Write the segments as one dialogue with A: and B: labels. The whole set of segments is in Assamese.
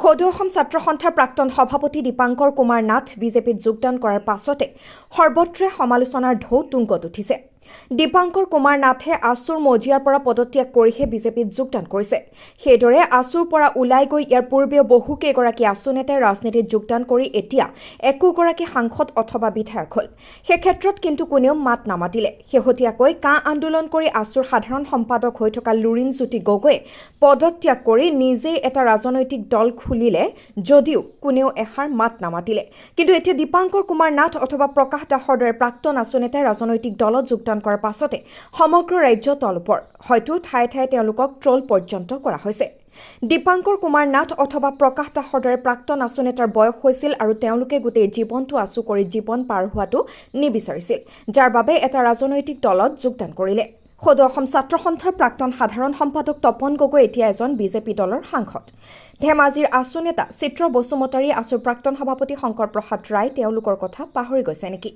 A: সদৌ অসম ছাত্ৰ সন্থাৰ প্ৰাক্তন সভাপতি দীপাংকৰ কুমাৰ নাথ বিজেপিত যোগদান কৰাৰ পাছতে সৰ্বত্ৰে সমালোচনাৰ ঢৌ তুংগত উঠিছে। দীপাংকৰ কুমাৰ নাথে আসুৰ মজিয়াৰ পৰা পদত্যাগ কৰিহে বিজেপিত যোগদান কৰিছে। সেইদৰে আসুৰ পৰা ওলাই গৈ ইয়াৰ পূৰ্বেও বহুকেইগৰাকী আসু নেতাই ৰাজনীতিত যোগদান কৰি এতিয়া একোগৰাকী সাংসদ অথবা বিধায়ক হ'ল। সেই ক্ষেত্ৰত কিন্তু কোনেও মাত নামাতিলে। শেহতীয়াকৈ কা আন্দোলন কৰি আসুৰ সাধাৰণ সম্পাদক হৈ থকা লুৰিণজ্যোতি গগৈয়ে পদত্যাগ কৰি নিজেই এটা ৰাজনৈতিক দল খুলিলে যদিও কোনেও এষাৰ মাত নামাতিলে। কিন্তু এতিয়া দীপাংকৰ কুমাৰ নাথ অথবা প্ৰকাশ দাসৰ দৰে প্ৰাক্তন আসু নেতাই ৰাজনৈতিক দলত যোগদান কৰাৰ পাছতে সমগ্ৰ ৰাজ্য তলপৰ, হয়তো ঠায়ে ঠায়ে তেওঁলোকক ট্ৰল পৰ্যন্ত কৰা হৈছে। দীপাংকৰ কুমাৰ নাথ অথবা প্ৰকাশ দাসৰ দৰে প্ৰাক্তন আসু নেতাৰ বয়স হৈছিল আৰু তেওঁলোকে গোটেই জীৱনটো আসু কৰি জীৱন পাৰ হোৱাটো নিবিচাৰিছিল, যাৰ বাবে এটা ৰাজনৈতিক দলত যোগদান কৰিলে। সদৌ অসম ছাত্ৰ সন্থাৰ প্ৰাক্তন সাধাৰণ সম্পাদক তপন গগৈ এতিয়া এজন বিজেপি দলৰ সাংসদ। ধেমাজিৰ আসু নেতা চিত্ৰ বসুমতাৰী, আসুৰ প্ৰাক্তন সভাপতি শংকৰ প্ৰসাদ ৰায় তেওঁলোকৰ কথা পাহৰি গৈছে নেকি?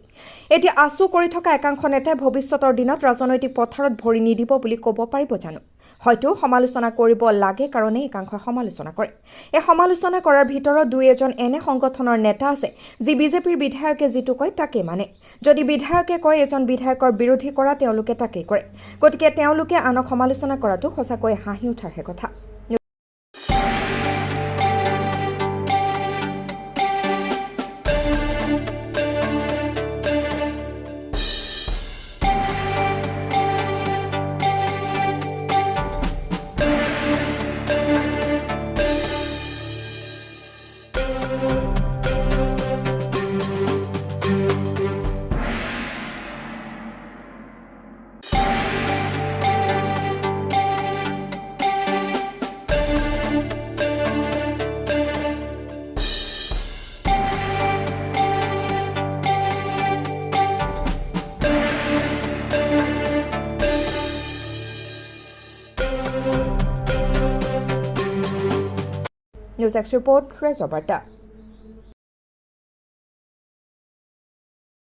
A: এতিয়া আসু কৰি থকা একাংশ নেতাই ভৱিষ্যতৰ দিনত ৰাজনৈতিক পথাৰত ভৰি নিদিব বুলি ক'ব পাৰিব জানো? হয়তো সমালোচনা কৰিব লাগে কাৰণে একাংশই সমালোচনা কৰে। এই সমালোচনা কৰাৰ ভিতৰত দুই এজন এনে সংগঠনৰ নেতা আছে যি বিজেপিৰ বিধায়কে যিটো কয় তাকেই মানে। যদি বিধায়কে কয় এজন বিধায়কৰ বিৰোধী কৰা তেওঁলোকে তাকেই কৰে। গতিকে তেওঁলোকে আনক সমালোচনা কৰাটো সঁচাকৈ হাঁহি উঠাৰহে কথা। News X report, ৰেজবাৰ্তা।